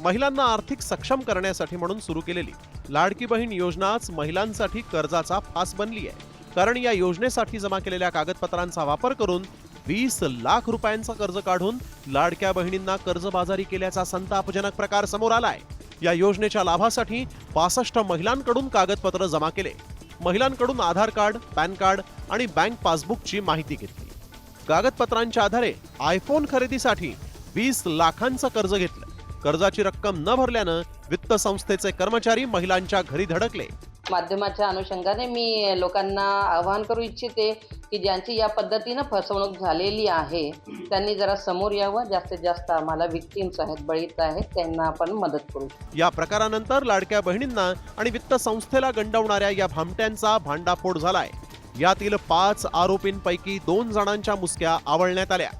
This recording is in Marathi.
महिलांना आर्थिक सक्षम करण्यासाठी म्हणून सुरू केलेली लाडकी बहीण योजनाच महिलांसाठी कर्जाचा फास बनली आहे। कारण या योजनेसाठी जमा केलेल्या कागदपत्रांचा वापर करून 20 लाख रुपयांचं कर्ज काढून लाडक्या बहिणींना कर्जबाजारी केल्याचा संतापजनक प्रकार समोर आलाय। या योजनेच्या लाभासाठी 65 महिलांकडून कागदपत्र जमा केले। महिलांकडून आधार कार्ड, पॅन कार्ड आणि बँक पासबुकची माहिती घेतली। कागदपत्रांच्या आधारे आयफोन खरेदीसाठी 20 लाखांचं कर्ज घेतलं। कर्जाची रक्कम न भरल्यानं वित्त संस्थेचे कर्मचारी महिलांच्या घरी धडकले। माध्यमाच्या अनुषंगाने मी लोकांना आवाहन करू इच्छिते की ज्यांची या पद्धतीनं फसवणूक झालेली आहे त्यांनी जरा समोर यावं। जास्तीत जास्त आम्हाला विक्टिम्स आहेत, बळीत आहेत, त्यांना आपण मदत करू। या प्रकारानंतर लाडक्या बहिणींना आणि वित्त संस्थेला गंडवणाऱ्या या भामट्यांचा भांडाफोड झालाय। यातील 5 आरोपींपैकी 2 जणांच्या मुसक्या आवळण्यात आल्या।